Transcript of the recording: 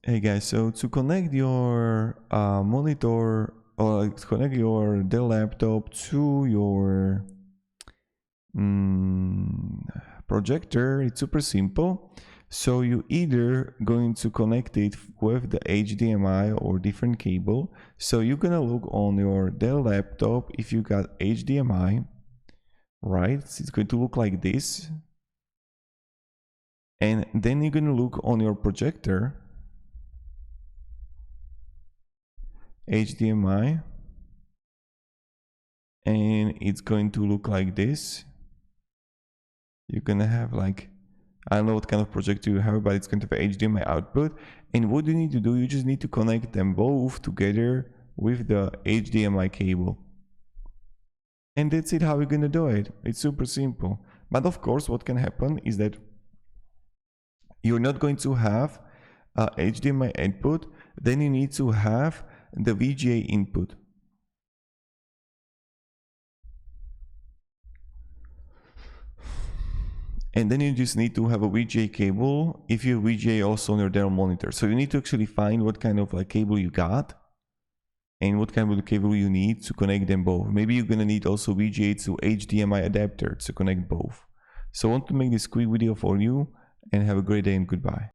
Hey guys, so to connect your monitor or connect your Dell laptop to your projector, it's super simple. So you either going to connect it with the HDMI or different cable. So you're gonna look on your Dell laptop if you got HDMI, right? It's going to look like this. And then you're gonna look on your projector, HDMI, and it's going to look like this. You're gonna have like, I don't know what kind of projector you have, but it's going to have HDMI output. And what you need to do, you just need to connect them both together with the HDMI cable. And that's it, how you're gonna do it. It's super simple. But of course, what can happen is that you're not going to have HDMI input, then you need to have the VGA input. And then you just need to have a VGA cable if you have VGA also on your Dell monitor. So you need to actually find what kind of like cable you got and what kind of cable you need to connect them both. Maybe you're gonna need also VGA to HDMI adapter to connect both. So I want to make this quick video for you, and have a great day and goodbye.